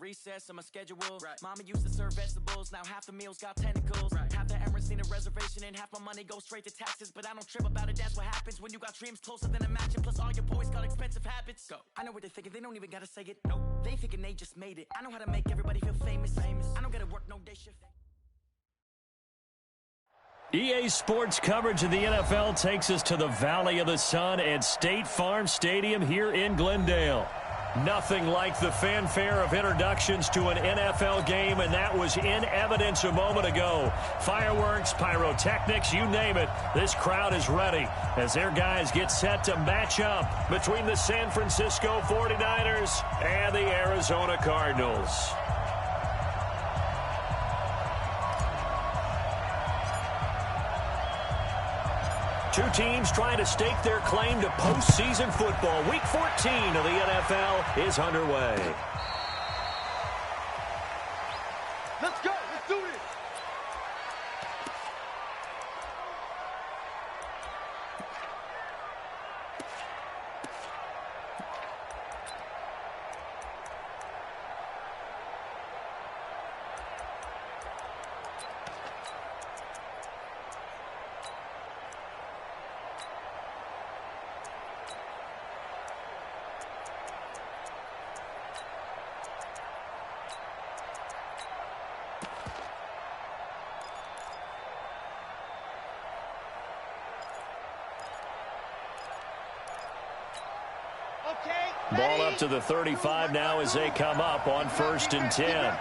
recess on my schedule. Mama used to serve vegetables, now half the meals got tentacles. Half the Emirates need a reservation and half my money goes straight to taxes. But I don't trip about it, that's what happens when you got dreams closer than a mansion. Plus all your boys got expensive habits. I know what they're thinking, they don't even gotta say it. No, they thinking they just made it. I know how to make everybody feel famous. I don't gotta work no day shift. EA Sports coverage of the NFL takes us to the Valley of the Sun at State Farm Stadium here in Glendale. Nothing like the fanfare of introductions to an NFL game, and that was in evidence a moment ago. Fireworks, pyrotechnics, you name it. This crowd is ready as their guys get set to match up between the San Francisco 49ers and the Arizona Cardinals. Two teams trying to stake their claim to postseason football. Week 14 of the NFL is underway. Let's go. Let's do this. Ball up to the 35 now as they come up on 1st and 10.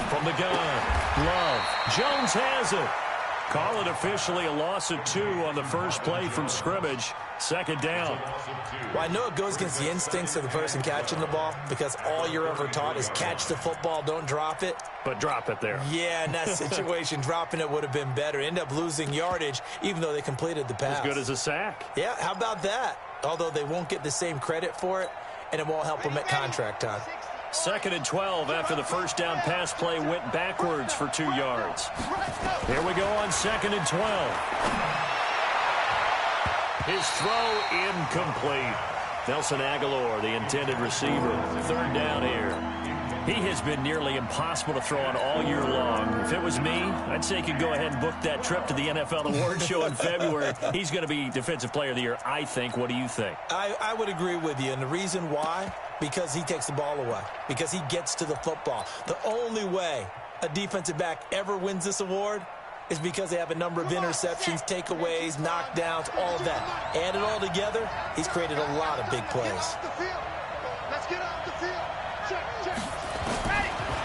From the gun, Love. Jones has it. Call it officially a loss of 2 on the first play from scrimmage. 2nd down. Well, I know it goes against the instincts of the person catching the ball because all you're ever taught is catch the football, don't drop it. But drop it there. Yeah, in that situation, dropping it would have been better. End up losing yardage, even though they completed the pass. As good as a sack. Yeah, how about that? Although they won't get the same credit for it, and it won't help them at contract time. 2nd and 12 after the first down pass play went backwards for 2 yards. Here we go on 2nd and 12. His throw incomplete. Nelson Aguilar, the intended receiver. 3rd down here. He has been nearly impossible to throw on all year long. If it was me, I'd say he could go ahead and book that trip to the NFL Awards Show in February. He's going to be Defensive Player of the Year, I think. What do you think? I would agree with you, and the reason why, because he takes the ball away, because he gets to the football. The only way a defensive back ever wins this award is because they have a number of interceptions, takeaways, knockdowns, all of that. Add it all together, he's created a lot of big plays. Let's get off the field. Check.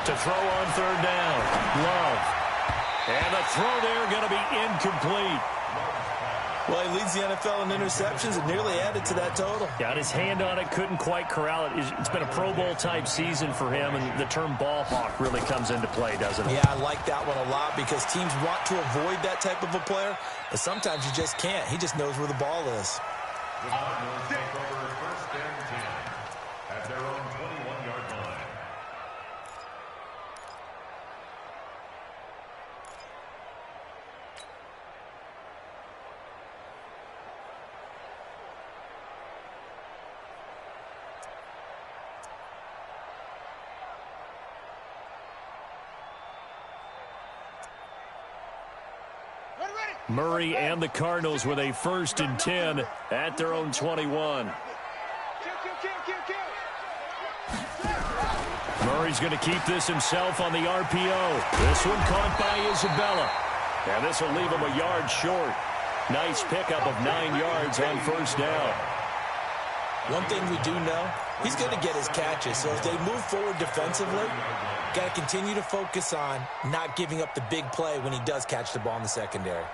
To throw on 3rd down, Love. And the throw there going to be incomplete. Well, he leads the NFL in interceptions and nearly added to that total. Got his hand on it, couldn't quite corral it. It's been a Pro Bowl-type season for him, and the term ball hawk really comes into play, doesn't it? Yeah, I like that one a lot because teams want to avoid that type of a player, but sometimes you just can't. He just knows where the ball is. The Cardinals take over 1st and 10 at their own 21-yard line. Murray and the Cardinals with a 1st and 10 at their own 21. Murray's going to keep this himself on the RPO. This one caught by Isabella. And this will leave him a yard short. Nice pickup of 9 yards on 1st down. One thing we do know, he's going to get his catches. So as they move forward defensively, got to continue to focus on not giving up the big play when he does catch the ball in the secondary.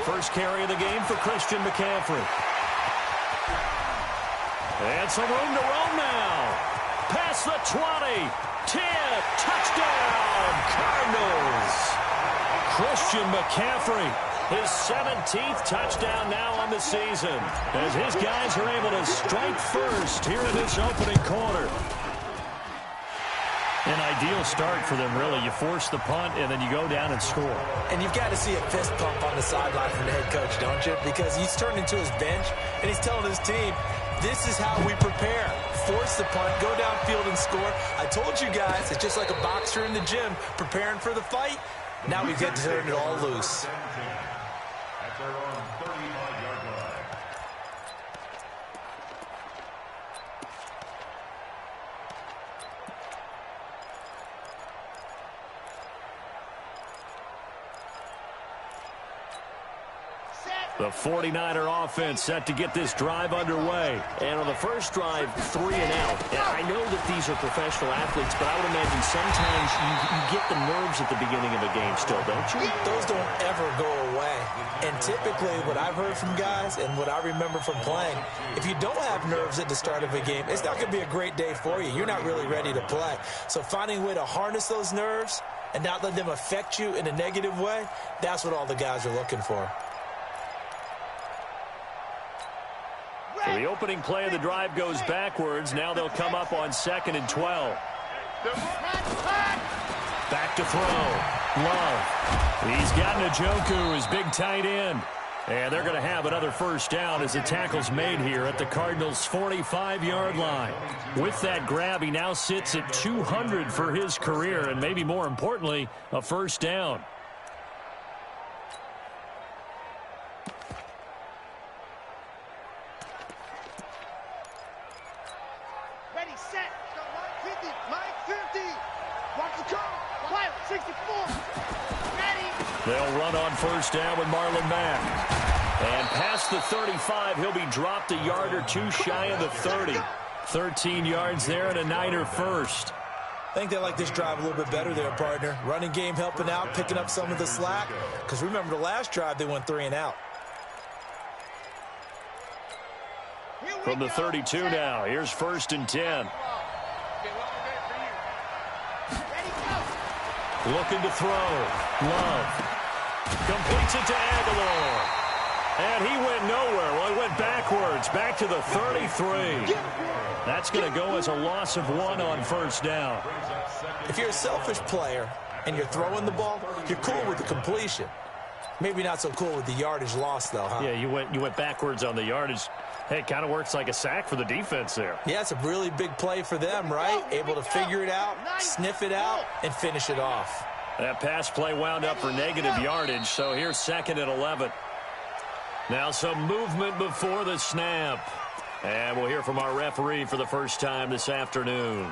First carry of the game for Christian McCaffrey. And some room to roam now. Past the 20. 10. Touchdown, Cardinals. Christian McCaffrey His 17th touchdown now on the season, as his guys are able to strike first here in this opening quarter. An ideal start for them, really. You force the punt, and then you go down and score. And you've got to see a fist pump on the sideline from the head coach, don't you? Because he's turned into his bench, and he's telling his team, this is how we prepare. Force the punt, go downfield and score. I told you guys, it's just like a boxer in the gym preparing for the fight. Now we get to turn it all loose. At their own 35-yard line. The 49er offense set to get this drive underway. And on the first drive, 3 and out. And I know that these are professional athletes, but I would imagine sometimes you get the nerves at the beginning of a game still, don't you? Those don't ever go away. And typically what I've heard from guys and what I remember from playing, if you don't have nerves at the start of a game, it's not going to be a great day for you. You're not really ready to play. So finding a way to harness those nerves and not let them affect you in a negative way, that's what all the guys are looking for. So the opening play of the drive goes backwards. Now they'll come up on 2nd and 12. Back to throw. Love. He's got Njoku, his big tight end. And they're going to have another first down as the tackle's made here at the Cardinals' 45-yard line. With that grab, he now sits at 200 for his career, and maybe more importantly, a first down. Ready, set. Line 50. Line 50. Watch the call. Quiet. 64. Ready. They'll run on first down with Marlon Mack. And past the 35, he'll be dropped a yard or two shy of the 30. 13 yards there and a Niner first. I think they like this drive a little bit better there, partner. Running game helping out, picking up some of the slack. Because remember, the last drive, they went 3 and out. From the 32 now, here's 1st and 10. Looking to throw. Love. Completes it to Aguilar. And he went nowhere. Well, he went backwards, back to the 33. That's going to go as a loss of 1 on first down. If you're a selfish player and you're throwing the ball, you're cool with the completion. Maybe not so cool with the yardage loss, though, huh? Yeah, you went backwards on the yardage. Hey, it kind of works like a sack for the defense there. Yeah, it's a really big play for them, right? Able to figure it out, sniff it out, and finish it off. That pass play wound up for negative yardage, so here's 2nd and 11. Now some movement before the snap. And we'll hear from our referee for the first time this afternoon.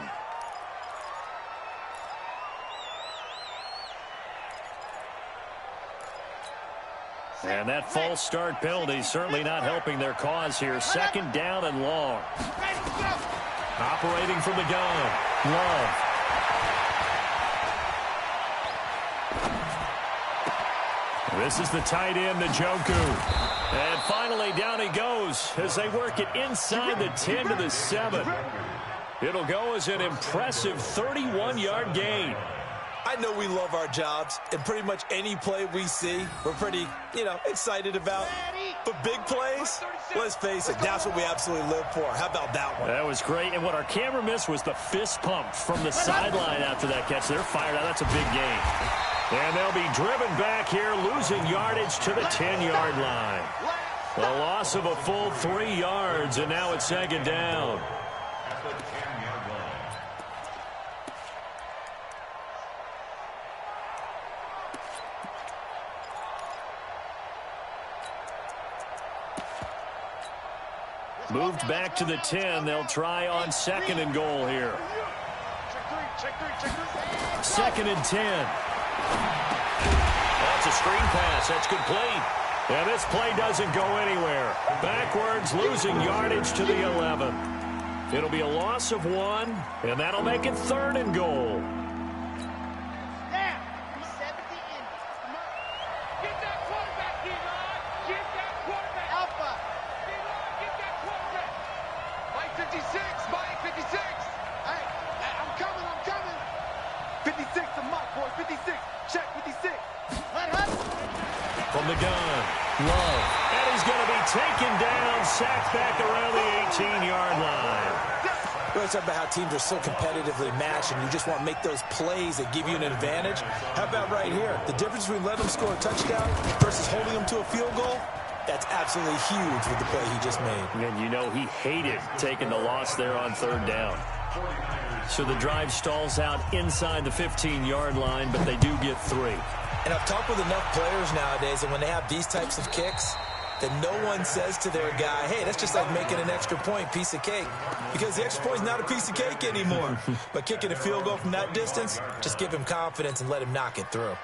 And that false start penalty certainly not helping their cause here. 2nd down and long. Operating from the gun. Love. This is the tight end, Njoku. And finally, down he goes as they work it inside the 10 to the 7. It'll go as an impressive 31-yard gain. I know we love our jobs, and pretty much any play we see, we're pretty, excited about. But big plays, let's face it, that's what we absolutely live for. How about that one? That was great, and what our camera missed was the fist pump from the sideline after that catch. They're fired out. That's a big gain. And they'll be driven back here, losing yardage to the 10-yard line. A loss of a full 3 yards, and now it's 2nd down. At the 10-yard line. Moved back to the 10. They'll try on 2nd and goal here. 2nd and 10. That's a screen pass. That's complete. And this play doesn't go anywhere. Backwards, losing yardage to the 11. It'll be a loss of 1, and that'll make it 3rd and goal. from the gun. Love. And he's going to be taken down, sacked back around the 18-yard line. We always talk about how teams are so competitively matched, and you just want to make those plays that give you an advantage. How about right here? The difference between letting them score a touchdown versus holding them to a field goal, that's absolutely huge with the play he just made. And you know he hated taking the loss there on third down. So the drive stalls out inside the 15-yard line, but they do get 3. And I've talked with enough players nowadays, and when they have these types of kicks, that no one says to their guy, hey, that's just like making an extra point, piece of cake. Because the extra point is not a piece of cake anymore. But kicking a field goal from that distance, just give him confidence and let him knock it through.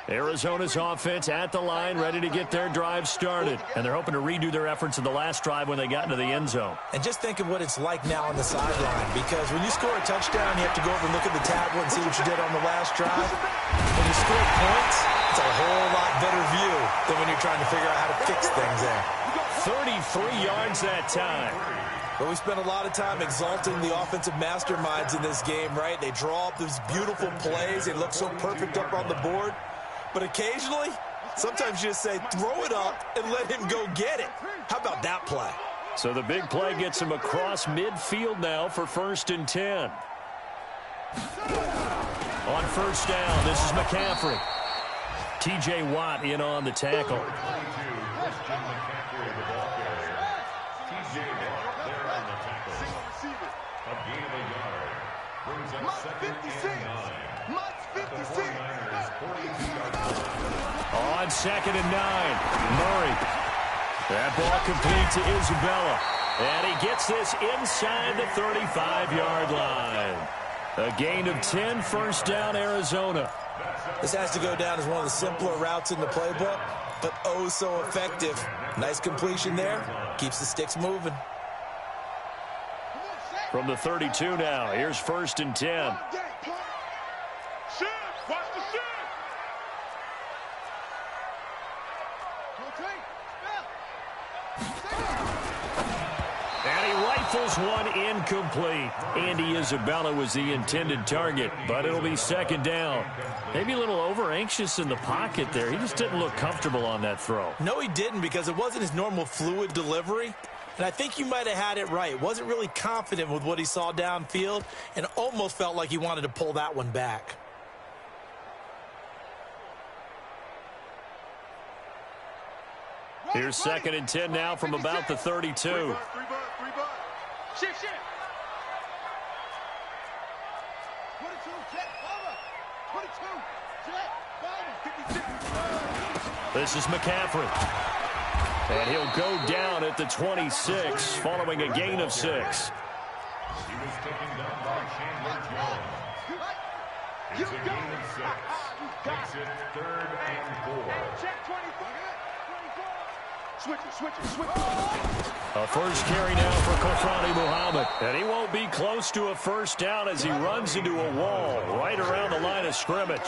Arizona's offense at the line, ready to get their drive started. And they're hoping to redo their efforts in the last drive when they got into the end zone. And just think of what it's like now on the sideline. Because when you score a touchdown, you have to go over and look at the tablet and see what you did on the last drive. When you score points, it's a whole lot better view than when you're trying to figure out how to fix things there. 33 yards that time. But we spent a lot of time exalting the offensive masterminds in this game, right? They draw up these beautiful plays. They look so perfect up on the board. But occasionally, sometimes you just say, throw it up and let him go get it. How about that play? So the big play gets him across midfield now for 1st and 10. On first down, this is McCaffrey. T.J. Watt in on the tackle. On 2nd and 9, Murray. That ball complete to Isabella. And he gets this inside the 35-yard line. A gain of 10, first down, Arizona. This has to go down as one of the simpler routes in the playbook, but oh so effective. Nice completion there. Keeps the sticks moving. From the 32 now, here's 1st and 10. And he rifles one incomplete. Andy Isabella was the intended target, but it'll be 2nd down. Maybe a little over-anxious in the pocket there. He just didn't look comfortable on that throw. No, he didn't, because it wasn't his normal fluid delivery. And I think you might have had it right. Wasn't really confident with what he saw downfield and almost felt like he wanted to pull that one back. Here's 2nd and 10 now from about the 32. This is McCaffrey. And he'll go down at the 26, following a gain of 6. He was taken down by Chandler Jones. It's a gain of 6. Makes it 3rd and 4. Switch it. A first carry now for Kofrani Muhammad. And he won't be close to a first down as he runs into a wall right around the line of scrimmage.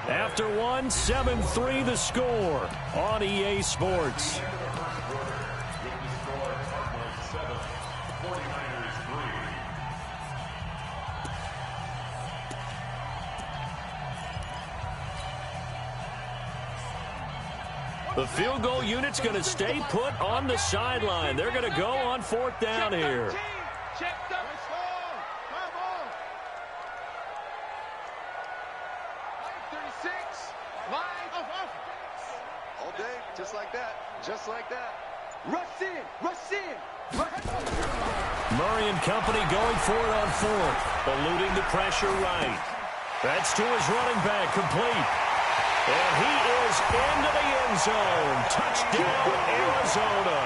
After one, 7-3 the score on EA Sports. The field goal unit's going to stay put on the sideline. They're going to go on 4th down here. All day, just like that. Rush in. Murray and company going for it on 4th. Eluding the pressure right. That's to his running back, complete. And he is into the end zone. Touchdown, Arizona.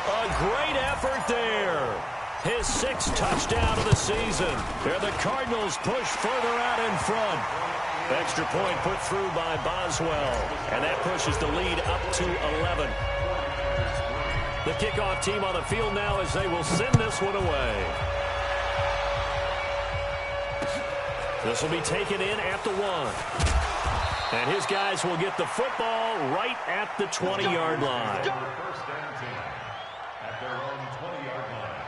A great effort there. His 6th touchdown of the season. And the Cardinals push further out in front. Extra point put through by Boswell. And that pushes the lead up to 11. The kickoff team on the field now as they will send this one away. This will be taken in at the 1. And his guys will get the football right at the 20-yard line. First and 10 at their own 20-yard line.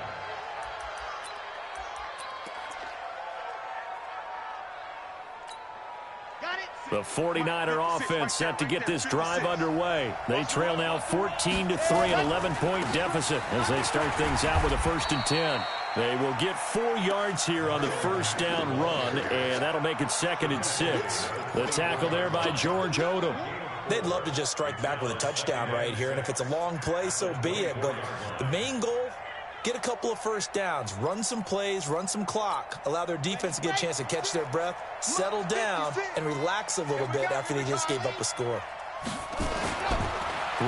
The 49er offense set to get this drive underway. They trail now 14-3, an 11-point deficit as they start things out with a 1st and 10. They will get 4 yards here on the first down run, and that'll make it 2nd and 6. The tackle there by George Odom. They'd love to just strike back with a touchdown right here, and if it's a long play, so be it. But the main goal, get a couple of first downs, run some plays, run some clock, allow their defense to get a chance to catch their breath, settle down, and relax a little bit after they just gave up a score.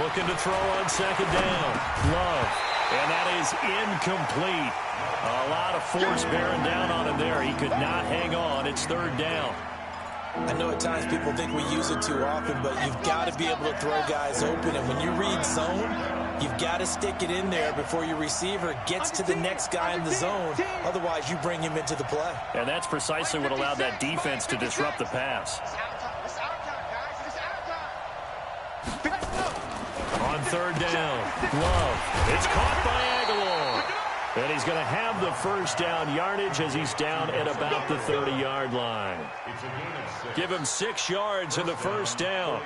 Looking to throw on 2nd down. Love. And that is incomplete. A lot of force bearing down on him there. He could not hang on. It's 3rd down. I know at times people think we use it too often, but you've got to be able to throw guys open. And when you read zone, you've got to stick it in there before your receiver gets to the next guy in the zone. Otherwise, you bring him into the play. And that's precisely what allowed that defense to disrupt the pass. On 3rd down, Love. It's caught by Aguilar. And he's going to have the first down yardage as he's down at about the 30-yard line. Give him 6 yards in the first down.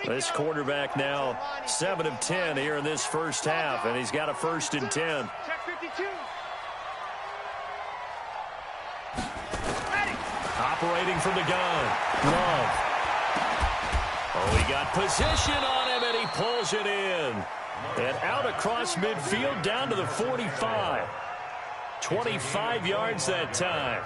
This quarterback now 7 of 10 here in this first half, and he's got a 1st and 10. Operating from the gun. Love. Oh, he got position on him, and he pulls it in. And out across midfield down to the 45. 25 yards that time.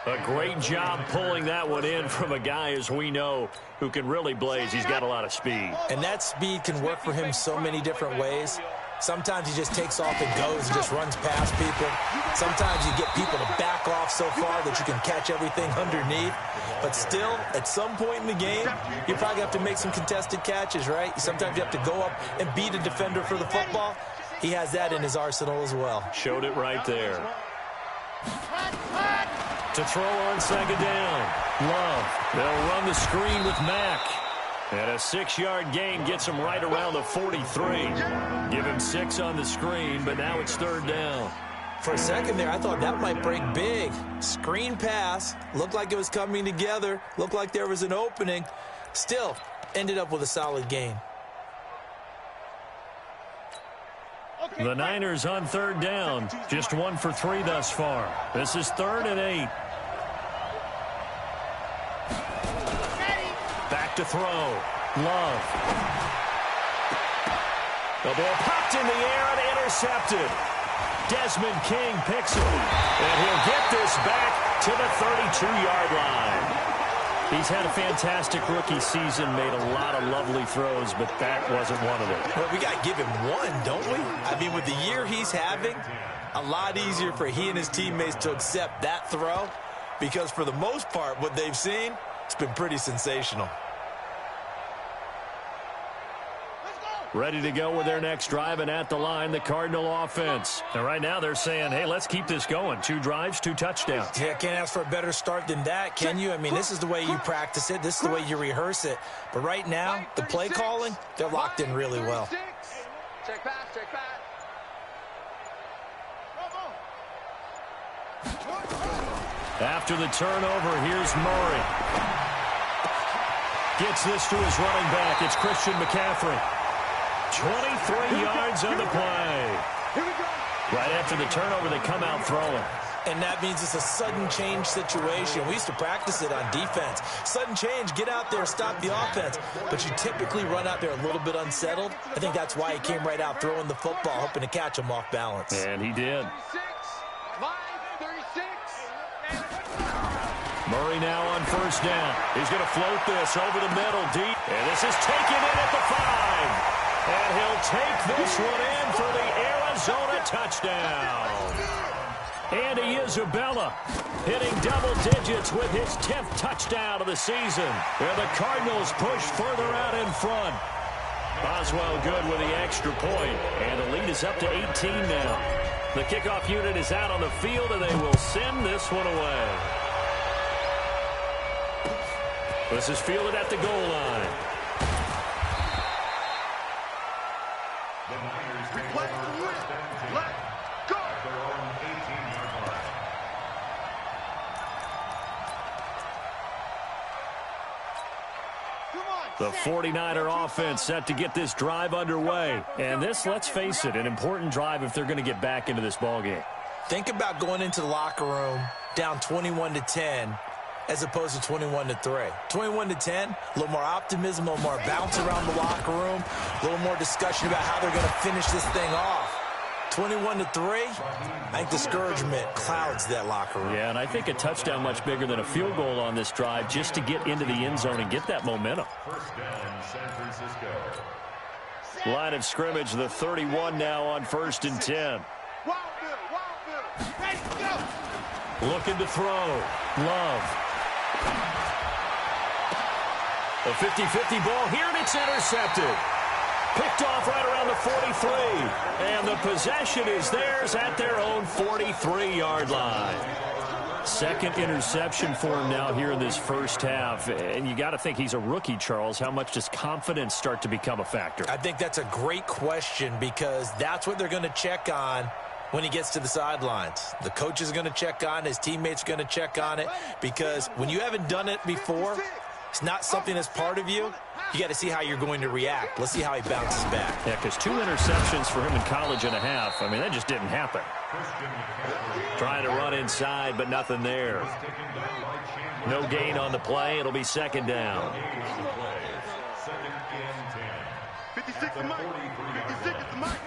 A great job pulling that one in from a guy, as we know, who can really blaze. He's got a lot of speed. And that speed can work for him so many different ways. Sometimes he just takes off and goes and just runs past people. Sometimes you get people to back off so far that you can catch everything underneath. But still, at some point in the game, you probably have to make some contested catches, right? Sometimes you have to go up and beat a defender for the football. He has that in his arsenal as well. Showed it right there. To throw on 2nd down. Love. They'll run the screen with Mack. And a 6-yard gain gets him right around the 43. Give him 6 on the screen, but now it's 3rd down. For a second there, I thought that might break big. Screen pass. Looked like it was coming together. Looked like there was an opening. Still, ended up with a solid gain. The Niners on 3rd down. Just 1 for 3 thus far. This is 3rd and 8. Back to throw. Love. The ball popped in the air and intercepted. Desmond King picks it. And he'll get this back to the 32-yard line. He's had a fantastic rookie season, made a lot of lovely throws, but that wasn't one of them. Well, we got to give him one, don't we? I mean, with the year he's having, a lot easier for he and his teammates to accept that throw because for the most part, what they've seen, it's been pretty sensational. Ready to go with their next drive, and at the line, the Cardinal offense. And right now they're saying, hey, let's keep this going. 2 drives, 2 touchdowns. Yeah, can't ask for a better start than that, can you? I mean, this is the way you practice it. This is the way you rehearse it. But right now, the play calling, they're locked in really well. Check pass, check pass. After the turnover, here's Murray. Gets this to his running back. It's Christian McCaffrey. 23 yards on the play. Right after the turnover, they come out throwing. And that means it's a sudden change situation. We used to practice it on defense. Sudden change, get out there, stop the offense. But you typically run out there a little bit unsettled. I think that's why he came right out throwing the football, hoping to catch him off balance. And he did. Murray now on 1st down. He's going to float this over the middle deep. And this is taken in at the 5. And he'll take this one in for the Arizona touchdown. And he Isabella hitting double digits with his 10th touchdown of the season. And the Cardinals push further out in front. Boswell good with the extra point, and the lead is up to 18 now. The kickoff unit is out on the field, and they will send this one away. This is fielded at the goal line. The Niners take Replay over the unit. first and 10. Let go. At their own 18-yard line. Come on. The 49er offense set to get this drive underway. And this, let's face it, an important drive if they're going to get back into this ballgame. Think about going into the locker room down 21-10 as opposed to 21-3. 21-10, a little more optimism, a little more bounce around the locker room, a little more discussion about how they're going to finish this thing off. 21-3, I think discouragement clouds that locker room. Yeah, and I think a touchdown much bigger than a field goal on this drive just to get into the end zone and get that momentum. First down, San Francisco. Line of scrimmage, the 31 now on 1st and 10. Wild Bill. Ready, go. Looking to throw. Love. A 50-50 ball here, and it's intercepted. Picked off right around the 43. And the possession is theirs at their own 43-yard line. Second interception for him now here in this first half. And you got to think he's a rookie, Charles. How much does confidence start to become a factor? I think that's a great question because that's what they're going to check on when he gets to the sidelines. The coach is going to check on it. His teammates are going to check on it because when you haven't done it before, it's not something that's part of you. You got to see how you're going to react. Let's see how he bounces back. Yeah, because 2 interceptions for him in college and a half. I mean, that just didn't happen. Trying to run inside, but nothing there. No gain on the play. It'll be second down. 56 to Mike. 56 to Mike.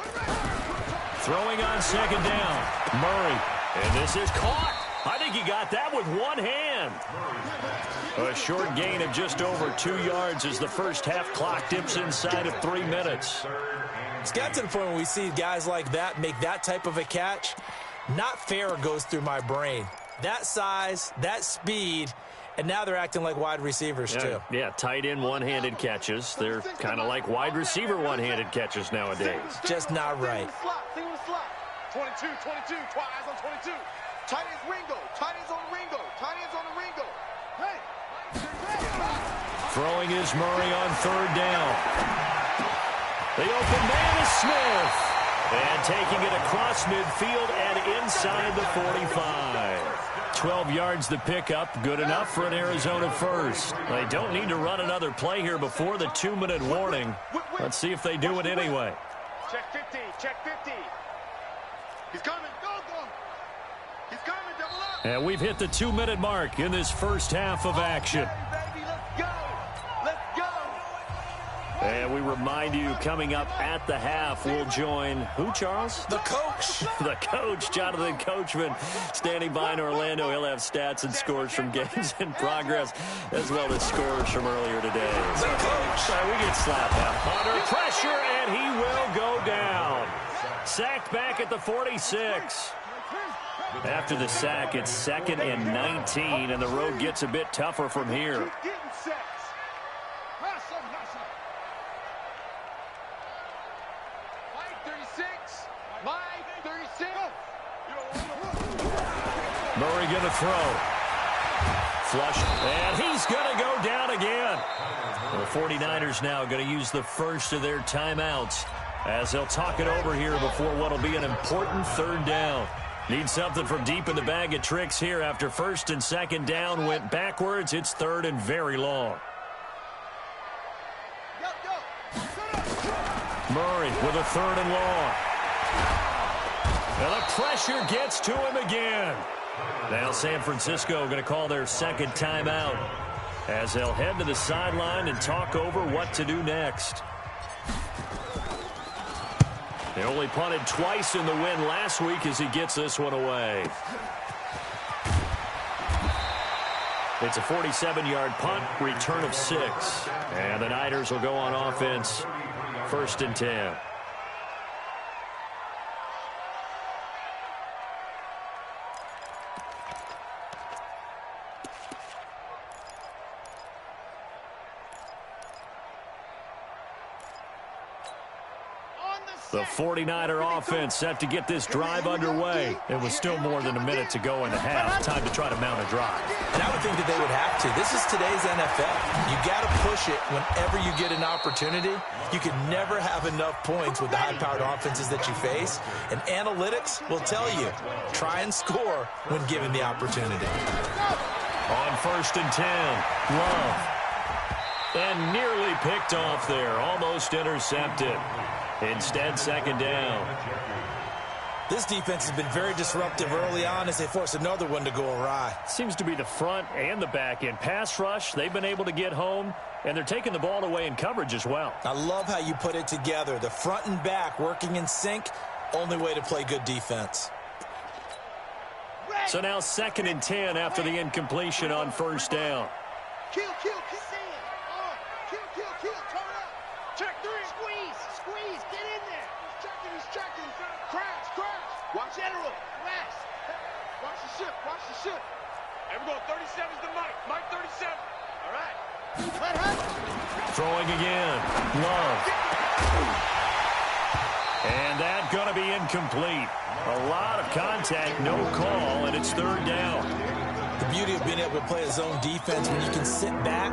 Throwing on second down. Murray. And this is caught. I think he got that with one hand. A short gain of just over 2 yards as the first half clock dips inside of 3 minutes. It's got to the point where we see guys like that make that type of a catch. Not fair goes through my brain. That size, that speed, and now they're acting like wide receivers too. Yeah, tight end one-handed catches. They're kind of like wide receiver one-handed catches nowadays. Just not right. Single the slot. 22, 22. Eyes on 22. Tight ends Ringo. Tight ends on the Ringo. Tight ends on the Ringo. Hey. Throwing is Murray on third down. The open man is Smith. And taking it across midfield and inside the 45. 12 yards the pickup. Good enough for an Arizona first. They don't need to run another play here before the 2-minute warning. Let's see if they do it anyway. Check 50. Check 50. He's coming. Go, go. He's coming. Double up. And we've hit the 2-minute mark in this first half of action. Baby, let's go. Let's go. And we remind you, coming up at the half, we'll join who, Charles? The coach. The coach, Jonathan Coachman, standing by in Orlando. He'll have stats and scores from games in progress, as well as scores from earlier today. The coach. We get slapped out. Under pressure, and he will go down. Sacked back at the 46. After the sack, it's 2nd and 19, and the road gets a bit tougher from here. Getting sacks. Mike 36. Mike 36. Murray going to throw. Flush, and he's going to go down again. The 49ers now going to use the first of their timeouts as they'll talk it over here before what will be an important third down. Need something from deep in the bag of tricks here after first and second down went backwards. It's third and very long. Murray with a third and long. And the pressure gets to him again. Now San Francisco going to call their second timeout as they'll head to the sideline and talk over what to do next. They only punted twice in the win last week as he gets this one away. It's a 47-yard punt, return of 6. And the Niners will go on offense, 1st and 10. The 49er offense set to get this drive underway. It was still more than a minute to go in the half. Time to try to mount a drive. And I would think that they would have to. This is today's NFL. You got to push it whenever you get an opportunity. You can never have enough points with the high-powered offenses that you face. And analytics will tell you, try and score when given the opportunity. On 1st and 10, Love. And nearly picked off there. Almost intercepted. Instead, 2nd down. This defense has been very disruptive early on as they force another one to go awry. Seems to be the front and the back end. Pass rush, they've been able to get home, and they're taking the ball away in coverage as well. I love how you put it together. The front and back working in sync, only way to play good defense. So now 2nd and 10 after the incompletion on 1st down. Kill, kill, kill. Kill, turn up. Check 3. Squeeze, get in there. He's checking. Crash. Watch general. Rest. Watch the ship. And we're going 37's to Mike 37. All right. Throwing again. Love. And that's going to be incomplete. A lot of contact, no call, and it's 3rd down. The beauty of being able to play a zone defense when you can sit back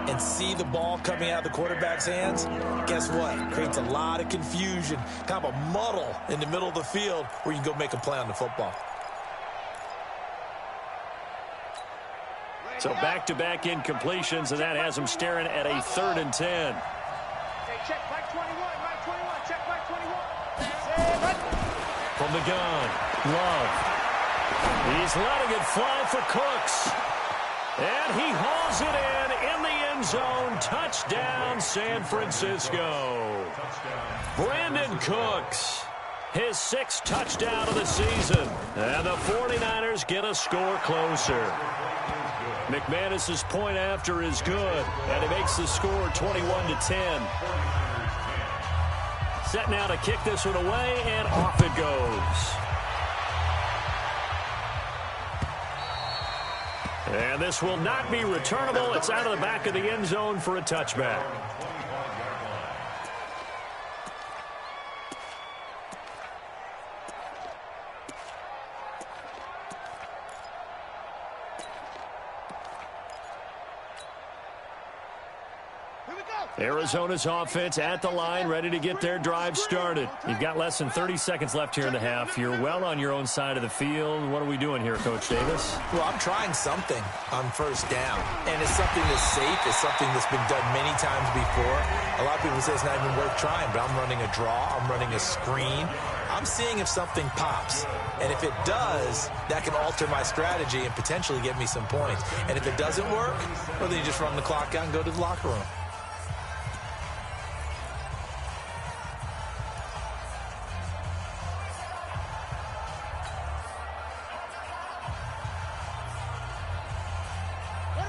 and see the ball coming out of the quarterback's hands, guess what? Creates a lot of confusion, kind of a muddle in the middle of the field where you can go make a play on the football. So back-to-back incompletions, and that has them staring at a 3rd and 10. Hey, check Mike 21. Check Mike 21. From the gun, Love. He's letting it fly for Cooks. And he hauls it in the end zone. Touchdown, San Francisco. Brandon Cooks, his 6th touchdown of the season. And the 49ers get a score closer. McManus's point after is good, and it makes the score 21-10. Set now to kick this one away, and off it goes. And this will not be returnable. It's out of the back of the end zone for a touchback. Arizona's offense at the line, ready to get their drive started. You've got less than 30 seconds left here in the half. You're well on your own side of the field. What are we doing here, Coach Davis? Well, I'm trying something on 1st down, and it's something that's safe. It's something that's been done many times before. A lot of people say it's not even worth trying, but I'm running a draw. I'm running a screen. I'm seeing if something pops. And if it does, that can alter my strategy and potentially get me some points. And if it doesn't work, well, then you just run the clock out and go to the locker room.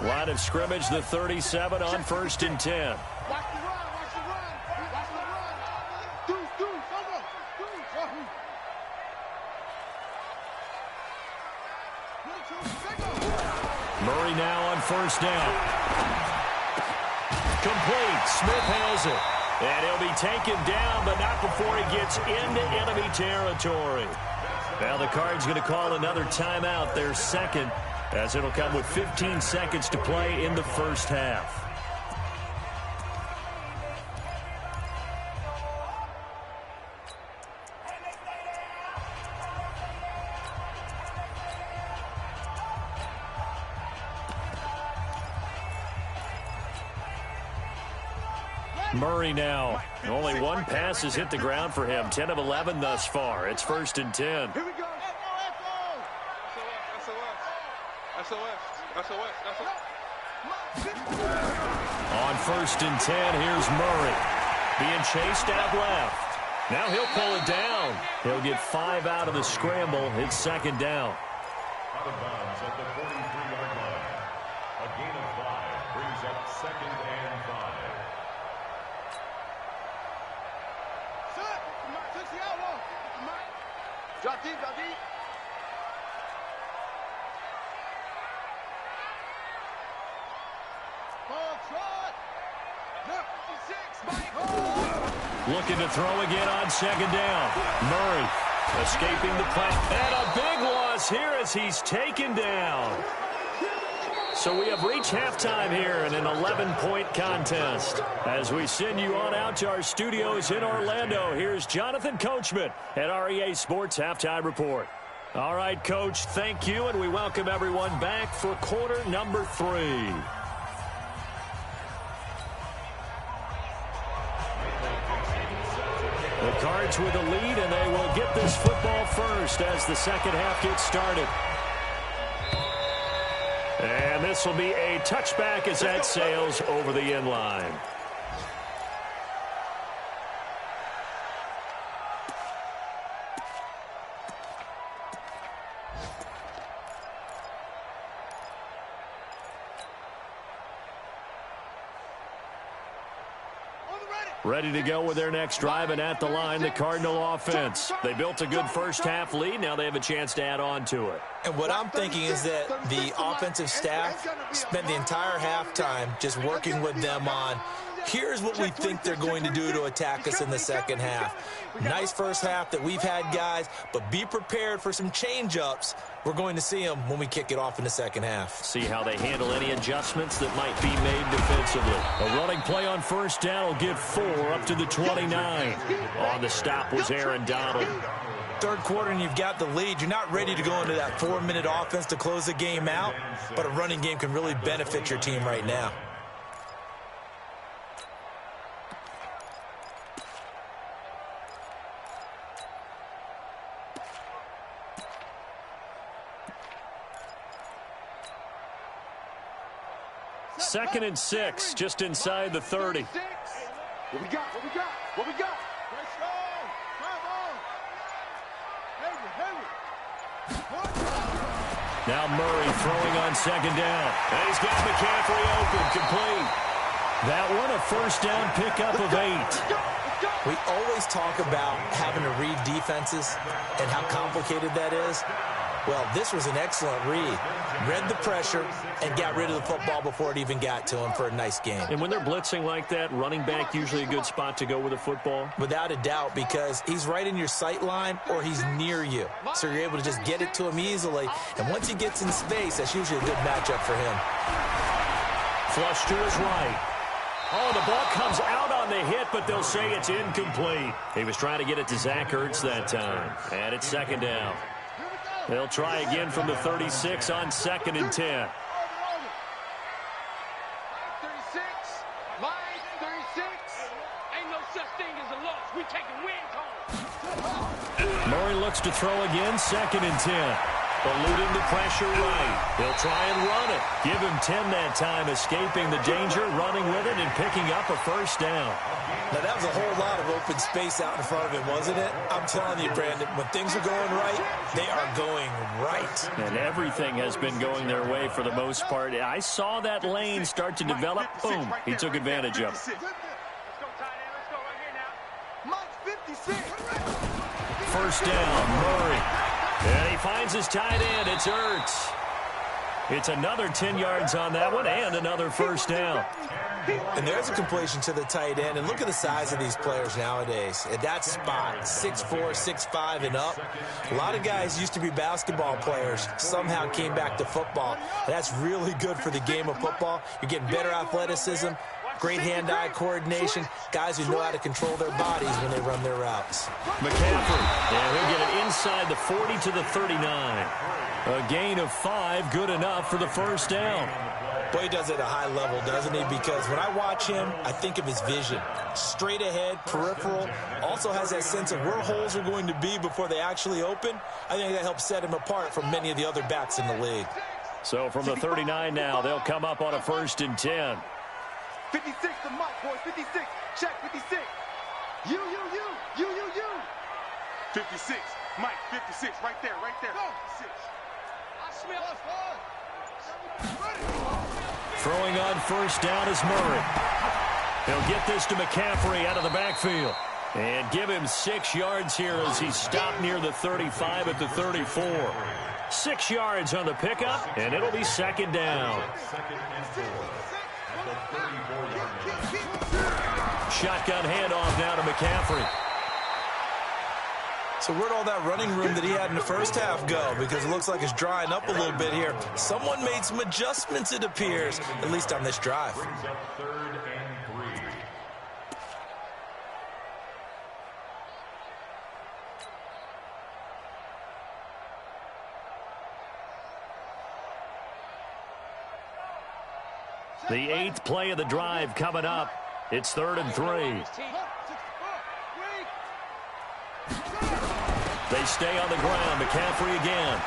Line of scrimmage, the 37 on 1st and 10. Watch the run. Deuce, Murray now on 1st down. Complete. Smith has it. And he'll be taken down, but not before he gets into enemy territory. Now the Cards going to call another timeout, their 2nd, as it'll come with 15 seconds to play in the 1st half. Murray now. Only one pass has hit the ground for him. 10 of 11 thus far. It's 1st and 10. Here we go. On 1st and 10, here's Murray. Being chased out left. Now he'll pull it down. He'll get 5 out of the scramble. It's 2nd down. Out of bounds at the 43-yard line. A gain of 5 brings up 2nd and 5. Drop deep. Ball trot. Left 56, Mike. Looking to throw again on second down. Murray escaping the play. And a big loss here as he's taken down. So we have reached halftime here in an 11-point contest. As we send you on out to our studios in Orlando, here's Jonathan Coachman at REA Sports Halftime Report. All right, Coach, thank you, and we welcome everyone back for quarter number 3. The Cards with a lead, and they will get this football first as the second half gets started. And this will be a touchback as that sails over the end line. Ready to go with their next drive, and at the line, the Cardinal offense. They built a good first-half lead. Now they have a chance to add on to it. And what I'm thinking is that the offensive staff spent the entire halftime just working with them on, here's what we think they're going to do to attack us in the second half. Nice first half that we've had, guys, but be prepared for some change-ups. We're going to see them when we kick it off in the second half. See how they handle any adjustments that might be made defensively. A running play on first down will give 4 up to the 29. On the stop was Aaron Donald. Third quarter and you've got the lead. You're not ready to go into that 4-minute offense to close the game out, but a running game can really benefit your team right now. Second and 6, just inside the 30. What we got? What we got? What we got? Now Murray throwing on second down. And he's got McCaffrey open, complete. That one a first down pickup of 8. We always talk about having to read defenses and how complicated that is. Well, this was an excellent read. Read the pressure and got rid of the football before it even got to him for a nice game. And when they're blitzing like that, running back usually a good spot to go with the football? Without a doubt, because he's right in your sight line or he's near you. So you're able to just get it to him easily. And once he gets in space, that's usually a good matchup for him. Flush to his right. Oh, the ball comes out on the hit, but they'll say it's incomplete. He was trying to get it to Zach Ertz that time. And it's second down. They'll try again from the 36 on second and 10. Line 36. Ain't no such thing as a loss. We taking wins home. Murray looks to throw again, second and 10. Eluding the pressure right. He'll try and run it. Give him 10 that time, escaping the danger, running with it, and picking up a first down. Now, that was a whole lot of open space out in front of him, wasn't it? I'm telling you, Brandon, when things are going right, they are going right. And everything has been going their way for the most part. I saw that lane start to develop. Boom. He took advantage of it. First down, Murray. And he finds his tight end. It's Ertz. It's another 10 yards on that one and another first down. And there's a completion to the tight end. And look at the size of these players nowadays. At that spot, 6'4", 6'5", and up. A lot of guys used to be basketball players, somehow came back to football. That's really good for the game of football. You're getting better athleticism, great hand-eye coordination, guys who know how to control their bodies when they run their routes. McCaffrey, and he'll get it inside the 40 to the 39. A gain of 5, good enough for the first down. Boy, he does it at a high level, doesn't he? Because when I watch him, I think of his vision. Straight ahead, peripheral, also has that sense of where holes are going to be before they actually open. I think that helps set him apart from many of the other backs in the league. So from the 39 now, they'll come up on a first and 10. 56 to Mike, boys. 56. Check 56. You. 56. Mike, 56. Right there. 56. Throwing on first down is Murray. He'll get this to McCaffrey out of the backfield. And give him 6 yards here as he stopped near the 35 at the 34. 6 yards on the pickup, and it'll be second down. shotgun handoff now to McCaffrey. So where'd all that running room that he had in the first half go? Because it looks like it's drying up a little bit here. Someone made some adjustments, it appears, at least on this drive. Brings up 3rd and 3. The 8th play of the drive coming up. It's 3rd and 3. They stay on the ground. McCaffrey again.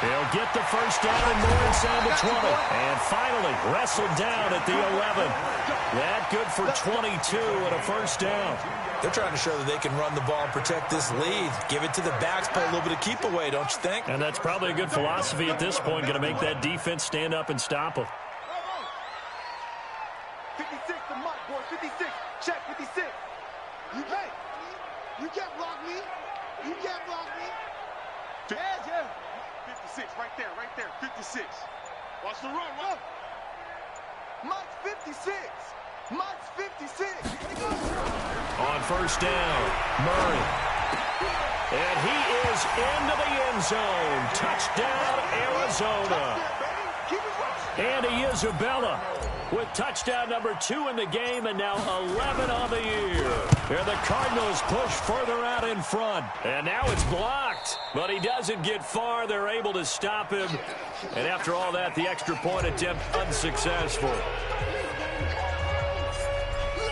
He'll get the first down and more inside the 20. And finally wrestled down at the 11. That good for 22 and a first down. They're trying to show that they can run the ball and protect this lead. Give it to the backs, play a little bit of keep away, don't you think? And that's probably a good philosophy at this point. Going to make that defense stand up and stop them. 56, the mark, boy. 56. Check 56. You can't block me. You can't block me. Edge, yeah. 56, right there, 56. Watch the run, run. Mike's 56. Mike's 56. On first down, Murray. And he is into the end zone. Touchdown, Arizona. Andy Isabella with touchdown number 2 in the game and now 11 on the year. And the Cardinals push further out in front. And now it's blocked. But he doesn't get far. They're able to stop him. And after all that, the extra point attempt unsuccessful.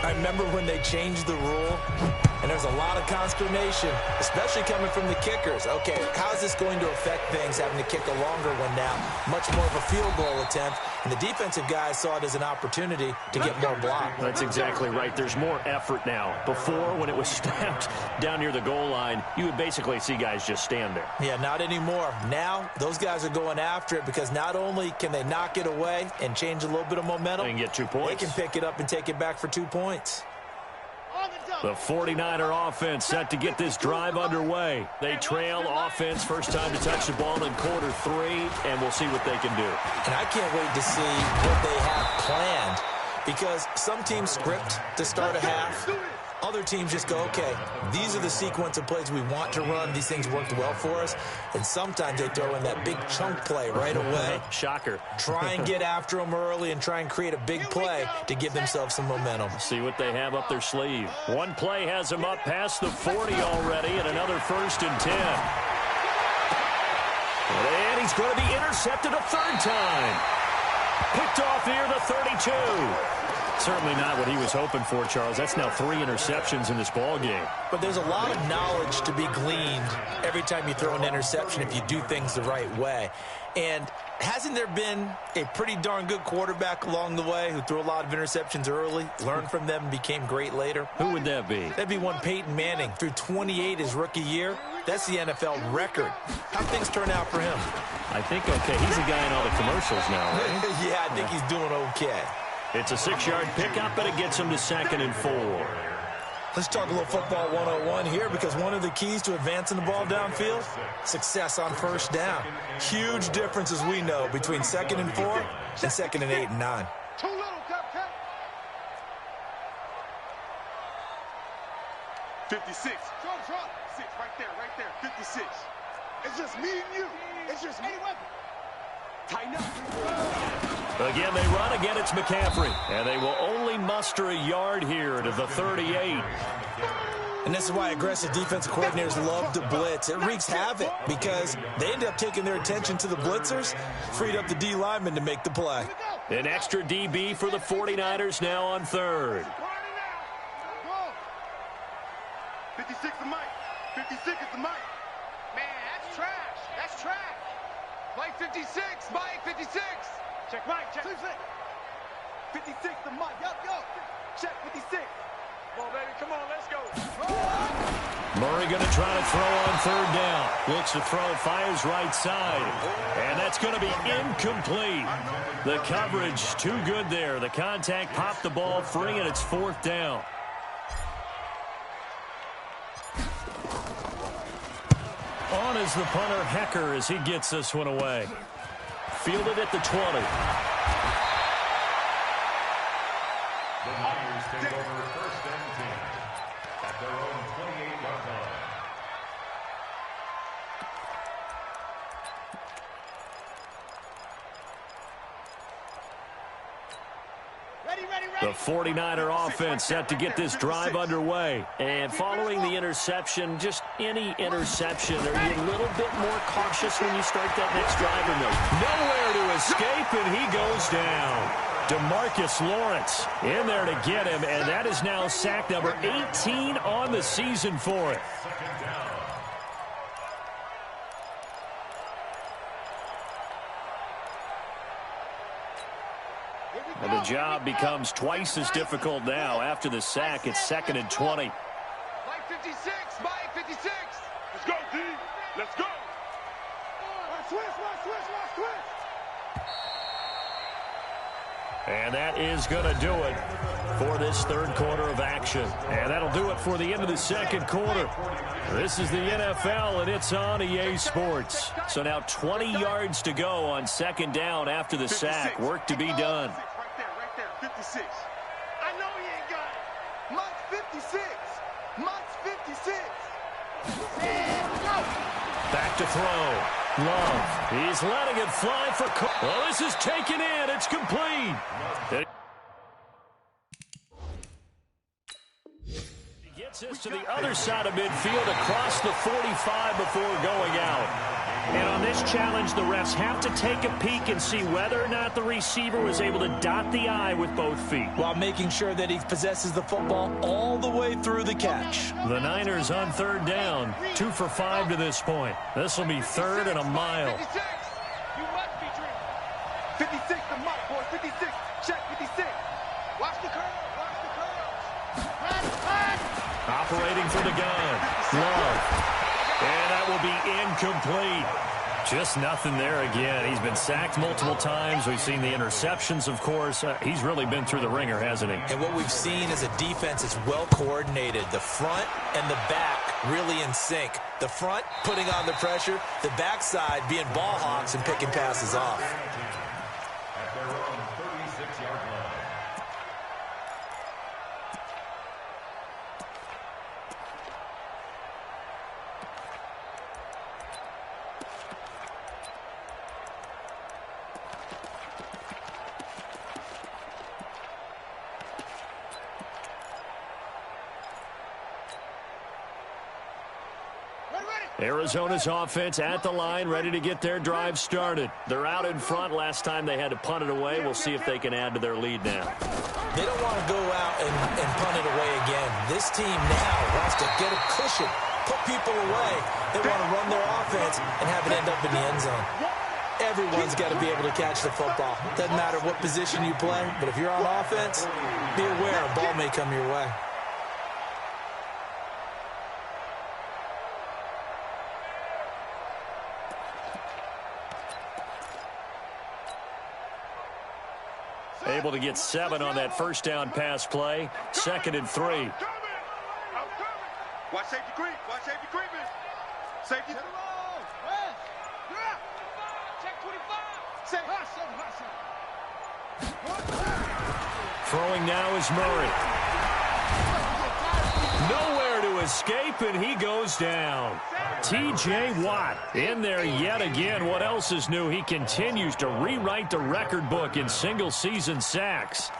I remember when they changed the rule, and there's a lot of consternation, especially coming from the kickers. Okay, how is this going to affect things, having to kick a longer one now? Much more of a field goal attempt, and the defensive guys saw it as an opportunity to get more block. That's exactly right. There's more effort now. Before, when it was snapped down near the goal line, you would basically see guys just stand there. Yeah, not anymore. Now, those guys are going after it because not only can they knock it away and change a little bit of momentum, And get 2 points. they can pick it up and take it back for 2 points. The 49er offense set to get this drive underway. They trail offense, first time to touch the ball in quarter 3, and we'll see what they can do. And I can't wait to see what they have planned because some teams script to start a half. Other teams just go, okay, these are the sequence of plays we want to run. These things worked well for us. And sometimes they throw in that big chunk play right away. Shocker. Try and get after them early and try and create a big play to give themselves some momentum. See what they have up their sleeve. One play has them up past the 40 already, and another 1st and 10. And he's going to be intercepted a 3rd time. Picked off near the 32. Certainly not what he was hoping for, Charles. That's now 3 interceptions in this ball game. But there's a lot of knowledge to be gleaned every time you throw an interception if you do things the right way. And hasn't there been a pretty darn good quarterback along the way who threw a lot of interceptions early, learned from them, and became great later? Who would that be? That'd be one Peyton Manning. Threw 28 his rookie year. That's the NFL record. How'd things turn out for him? I think okay. He's a guy in all the commercials now, right? Yeah, I think he's doing okay. It's a 6-yard pickup, but it gets him to 2nd and 4. Let's talk a little football 101 here because one of the keys to advancing the ball downfield, success on first down. Huge difference, as we know, between 2nd and 4 and 2nd and 8 and 9. Too little, cut. 56. Trump. 6, right there. 56. It's just me and you. It's just me. Tighten up. Again, they run. Again, it's McCaffrey. And they will only muster a yard here to the 38. And this is why aggressive defensive coordinators love to blitz. It wreaks havoc because they end up taking their attention to the blitzers, freed up the D lineman to make the play. An extra DB for the 49ers now on 3rd. 56 the mic. 56 is the mic. Man, that's trash. That's trash. Mike 56. Mike 56. Check Mike. Check. 56 the mic. Yo. Check 56. Come on, baby. Come on. Let's go. Murray going to try to throw on 3rd down. Looks to throw. Fires right side. And that's going to be incomplete. The coverage too good there. The contact popped the ball free, and it's 4th down. On is the punter, Hecker, as he gets this one away. Fielded at the 20. The Niners take over The 49er offense set to get this drive underway. And following the interception, just any interception, are you a little bit more cautious when you start that next drive or no? Nowhere to escape, and he goes down. DeMarcus Lawrence in there to get him, and that is now sack number 18 on the season for it. And the job becomes twice as difficult now. After the sack, it's 2nd and 20. Mike 56, Mike 56. Let's go, D. Let's go. Switch. And that is going to do it for this third quarter of action. And that'll do it for the end of the second quarter. This is the NFL, and it's on EA Sports. So now 20 yards to go on second down after the sack. Work to be done. Right there, 56. I know he ain't got it. Mike's 56. Mike's 56. Back to throw. Love. He's letting it fly for... Well, this is taken in. It's complete. He gets us to the other side of midfield across the 45 before going out. And on this challenge, the refs have to take a peek and see whether or not the receiver was able to dot the I with both feet, while making sure that he possesses the football all the way through the catch. The Niners on third down, 2 for 5 to this point. This will be 3rd and a mile. 56. You must be dreaming. 56 to Mike, boy. 56. Check 56. Watch the curl. Operating for the gun. Love. And that will be incomplete. Just nothing there again. He's been sacked multiple times. We've seen the interceptions, of course. He's really been through the ringer, hasn't he? And what we've seen is a defense that's well coordinated. The front and the back really in sync. The front putting on the pressure. The backside being ball hawks and picking passes off. At their own 36-yard line. Arizona's offense at the line, ready to get their drive started. They're out in front. Last time they had to punt it away. We'll see if they can add to their lead now. They don't want to go out and punt it away again. This team now wants to get a cushion, put people away. They want to run their offense and have it end up in the end zone. Everyone's got to be able to catch the football. Doesn't matter what position you play, but if you're on offense, be aware a ball may come your way. Able to get 7 on that first down pass play. 2nd and 3. Watch safety creep. Watch safety creeping. Safety. Throwing now is Murray. Nowhere to escape, and he goes down. T.J. Watt in there yet again. What else is new? He continues to rewrite the record book in single-season sacks.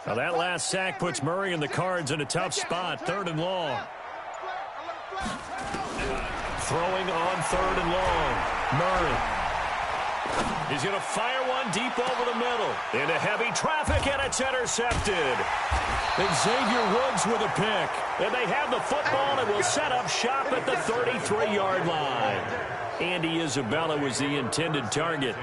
Now that last sack puts Murray and the Cards in a tough spot. 3rd and long. Throwing on 3rd and long. Murray. He's going to fire one deep over the middle. Into heavy traffic, and it's intercepted. Xavier Woods with a pick. And they have the football and will set up shop at the 33-yard line. Andy Isabella was the intended target.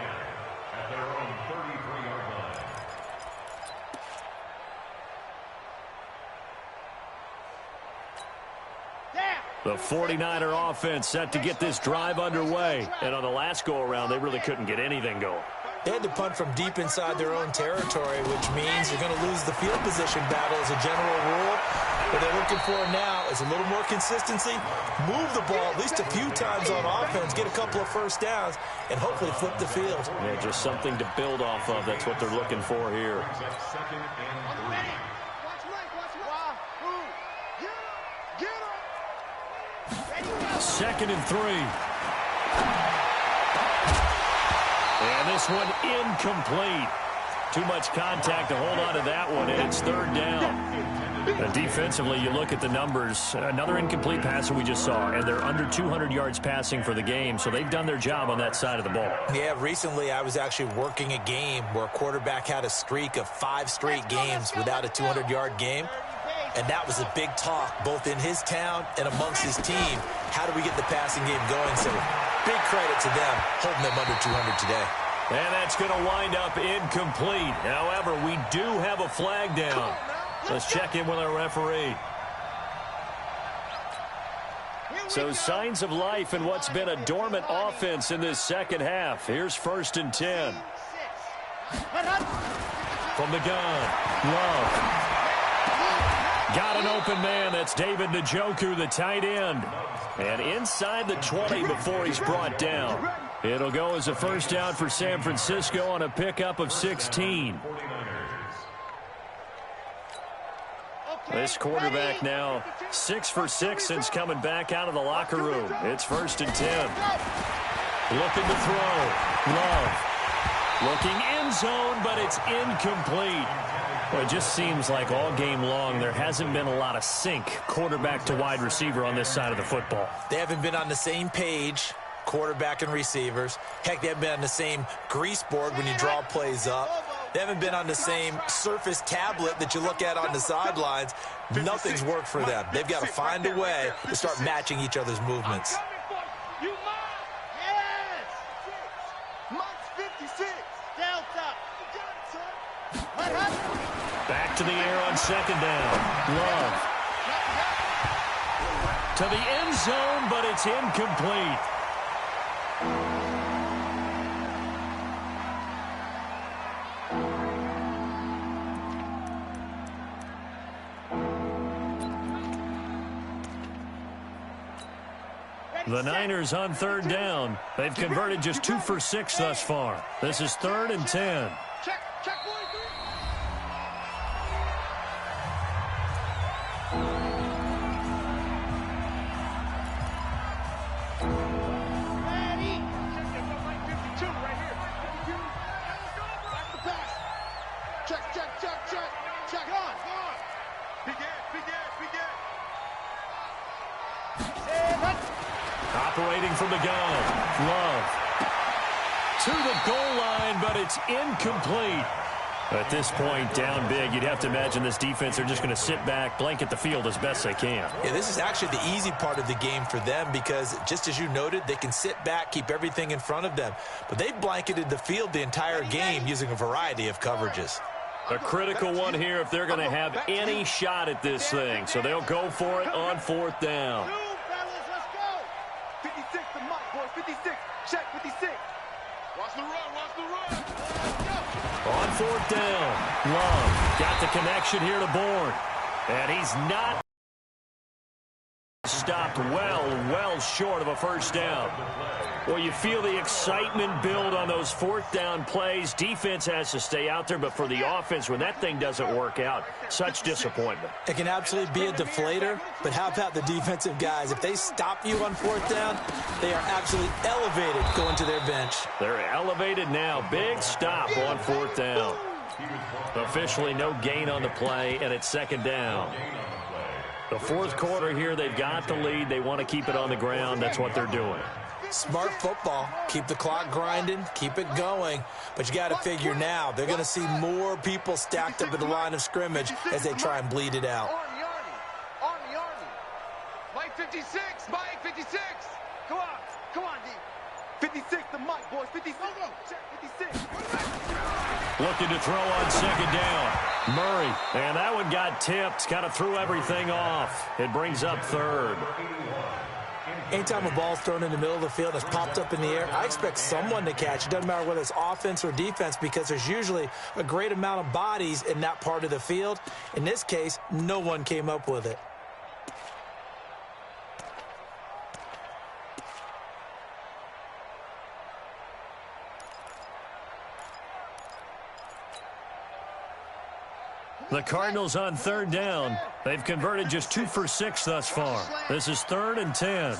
The 49er offense set to get this drive underway. And on the last go-around, they really couldn't get anything going. They had to punt from deep inside their own territory, which means you're going to lose the field position battle as a general rule. What they're looking for now is a little more consistency, move the ball at least a few times on offense, get a couple of first downs, and hopefully flip the field. Yeah, just something to build off of. That's what they're looking for here. Second and 3. And this one incomplete. Too much contact to hold on to that one, and it's third down. Defensively, you look at the numbers. Another incomplete pass that we just saw, and they're under 200 yards passing for the game, so they've done their job on that side of the ball. Yeah, recently I was actually working a game where a quarterback had a streak of 5 straight games without a 200-yard game, and that was a big talk both in his town and amongst his team. How do we get the passing game going? So big credit to them holding them under 200 today. And that's going to wind up incomplete. However, we do have a flag down. Let's check in with our referee. So signs of life in what's been a dormant offense in this second half. Here's 1st and 10. From the gun, Love. Got an open man. That's David Njoku, the tight end. And inside the 20 before he's brought down. It'll go as a first down for San Francisco on a pickup of 16. This quarterback now 6 for 6 since coming back out of the locker room. It's 1st and 10. Looking to throw. Love. Looking end zone, but it's incomplete. Well, it just seems like all game long there hasn't been a lot of sync quarterback to wide receiver on this side of the football. They haven't been on the same page, quarterback and receivers. Heck, they haven't been on the same grease board when you draw plays up. They haven't been on the same surface tablet that you look at on the sidelines. Nothing's worked for them. They've got to find a way to start matching each other's movements. Back to the air on second down. Love. To the end zone, but it's incomplete. The Niners on third down. They've converted just 2 for 6 thus far. This is 3rd and 10. Check, 1, 3. Check on. Operating from the gun. Love. To the goal line, but it's incomplete. At this point, down big, you'd have to imagine this defense, they're just going to sit back, blanket the field as best they can. Yeah, this is actually the easy part of the game for them because, just as you noted, they can sit back, keep everything in front of them. But they've blanketed the field the entire game using a variety of coverages. A critical one here if they're going to have any shot at this thing. So they'll go for it on 4th down. 56 to Mike, boys. 56. Check 56. Watch the run. On 4th down, Love got the connection here to Bourne. And he's not stopped well short of a first down. Well, you feel the excitement build on those 4th down plays. Defense has to stay out there, but for the offense, when that thing doesn't work out, such disappointment. It can absolutely be a deflator, but how about the defensive guys? If they stop you on 4th down, they are absolutely elevated going to their bench. They're elevated now. Big stop on 4th down. Officially no gain on the play, and it's 2nd down. The 4th quarter here, they've got the lead. They want to keep it on the ground. That's what they're doing. Smart football. Keep the clock grinding. Keep it going. But you got to figure now, they're going to see more people stacked up at the line of scrimmage as they try and bleed it out. Army. Mike 56. Mike 56. Come on, D. 56 to Mike, boys. 56. Check 56. Looking to throw on 2nd down. Murray. And that one got tipped. Kind of threw everything off. It brings up 3rd. Anytime a ball's thrown in the middle of the field and it's popped up in the air, I expect someone to catch. It doesn't matter whether it's offense or defense because there's usually a great amount of bodies in that part of the field. In this case, no one came up with it. The Cardinals on third down. They've converted just 2 for 6 thus far. This is 3rd and 10.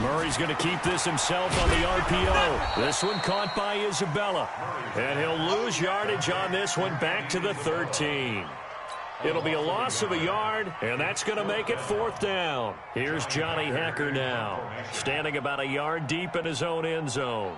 Murray's going to keep this himself on the RPO. This one caught by Isabella. And he'll lose yardage on this one back to the 13. It'll be a loss of a yard, and that's going to make it 4th down. Here's Johnny Hecker now, standing about a yard deep in his own end zone.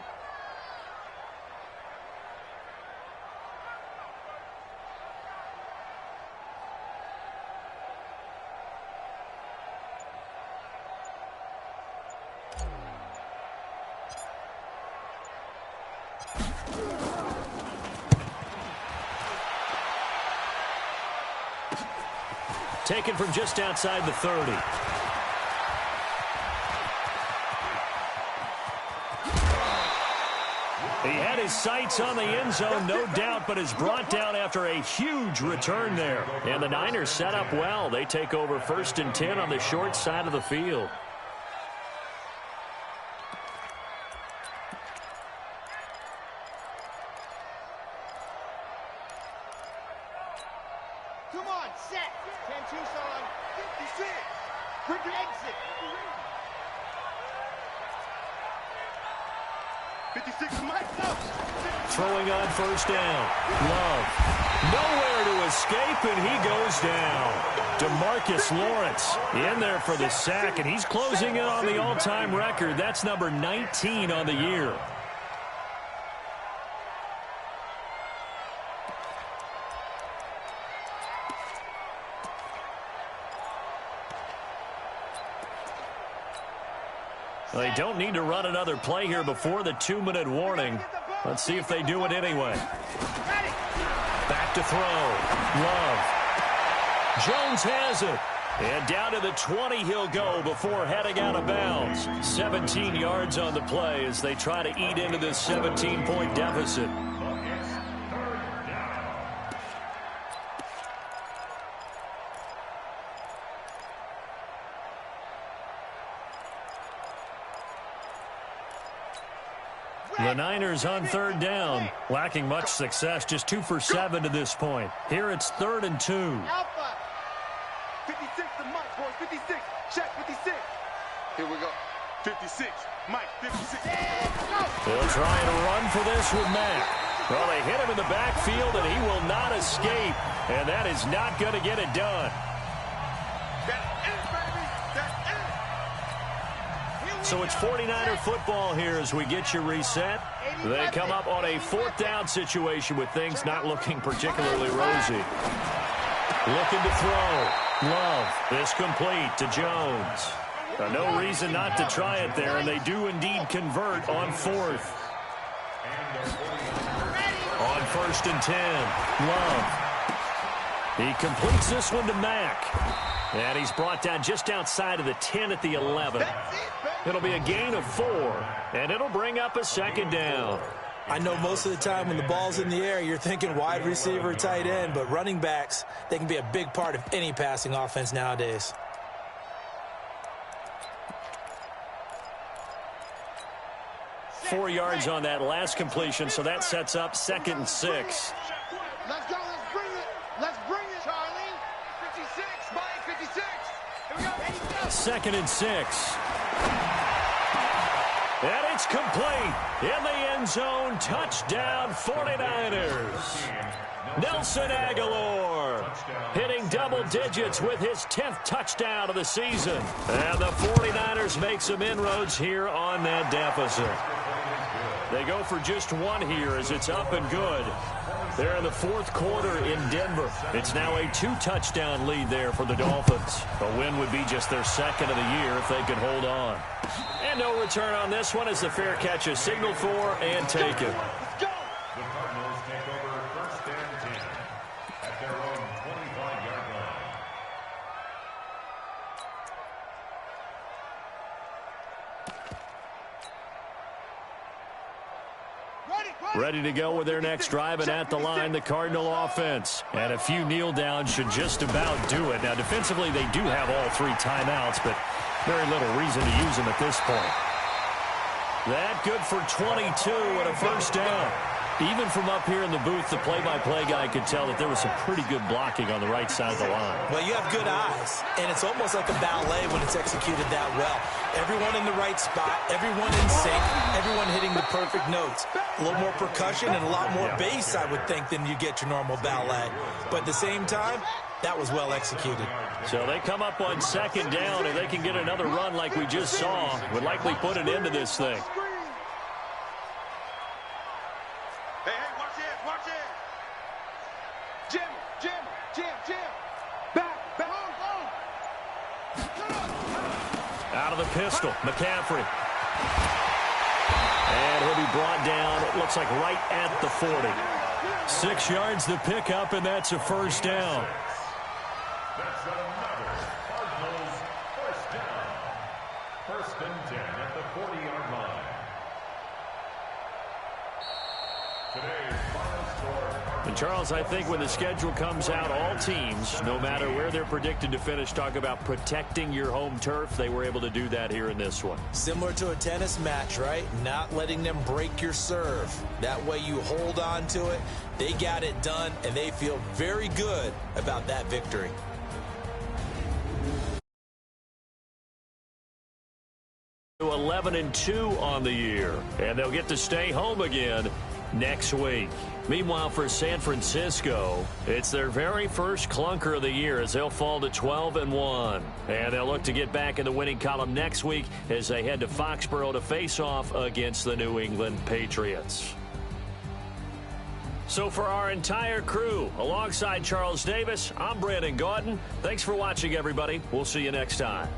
Taken from just outside the 30. He had his sights on the end zone, no doubt, but is brought down after a huge return there. And the Niners set up well. They take over 1st and 10 on the short side of the field. Come on, set. 10-2, son. 56. Quick exit. 56, Mike, go. Throwing on 1st down. Love. Nowhere to escape, and he goes down. DeMarcus Lawrence in there for the sack, and he's closing in on the all-time record. That's number 19 on the year. They don't need to run another play here before the 2-minute warning. Let's see if they do it anyway. Back to throw. Love. Jones has it. And down to the 20 he'll go before heading out of bounds. 17 yards on the play as they try to eat into this 17-point deficit. The Niners on 3rd down, lacking much success, just 2 for 7 to this point. Here it's 3rd and 2. Alpha. 56 to Mike, boys. 56. Check 56. Here we go. 56. Mike, 56. They'll try and run for this with Mack. Well, they hit him in the backfield, and he will not escape. And that is not going to get it done. So it's 49er football here as we get you reset. They come up on a 4th down situation with things not looking particularly rosy. Looking to throw. Love. This complete to Jones. No reason not to try it there, and they do indeed convert on 4th. On 1st and 10. Love. He completes this one to Mack. And he's brought down just outside of the 10 at the 11. It'll be a gain of 4, and it'll bring up a 2nd down. I know most of the time when the ball's in the air, you're thinking wide receiver, tight end, but running backs, they can be a big part of any passing offense nowadays. Four yards on that last completion, so that sets up 2nd and 6. Let's go. Let's bring it. Let's bring it, Charlie. 56. Mike, 56. Here we go. 2nd and 6. And it's complete. In the end zone, touchdown 49ers. Nelson Aguilar hitting double digits with his 10th touchdown of the season. And the 49ers make some inroads here on that deficit. They go for just 1 here as it's up and good. They're in the 4th quarter in Denver. It's now a 2-touchdown lead there for the Dolphins. A win would be just their 2nd of the year if they could hold on. And no return on this one as the fair catch is signaled for and taken. The Cardinals take over 1st and 10 at their own 25-yard line. Ready to go with their next drive, and at the line, the Cardinal offense. And a few kneel downs should just about do it. Now, defensively, they do have all 3 timeouts, but very little reason to use them at this point. That good for 22 and a first down. Even from up here in the booth, the play-by-play guy could tell that there was some pretty good blocking on the right side of the line. Well, you have good eyes, and it's almost like a ballet when it's executed that well. Everyone in the right spot, everyone in sync, everyone hitting the perfect notes. A little more percussion and a lot more bass, I would think, than you get your normal ballet. But at the same time, that was well executed. So they come up on second down, and they can get another run like we just saw. Would likely put an end to this thing. Out of the pistol, McCaffrey. And he'll be brought down, it looks like right at the 40. 6 yards the pickup, and that's a first down. That's another Cardinals first down. 1st and 10 at the 40-yard line. Today's final score. And Charles, I think when the schedule comes out, all teams, no matter where they're predicted to finish, talk about protecting your home turf. They were able to do that here in this one. Similar to a tennis match, right? Not letting them break your serve. That way you hold on to it. They got it done, and they feel very good about that victory. 11-2 on the year, and they'll get to stay home again next week. Meanwhile, for San Francisco, it's their very first clunker of the year as they'll fall to 12-1. And they'll look to get back in the winning column next week as they head to Foxborough to face off against the New England Patriots. So for our entire crew, alongside Charles Davis, I'm Brandon Gaudin. Thanks for watching, everybody. We'll see you next time.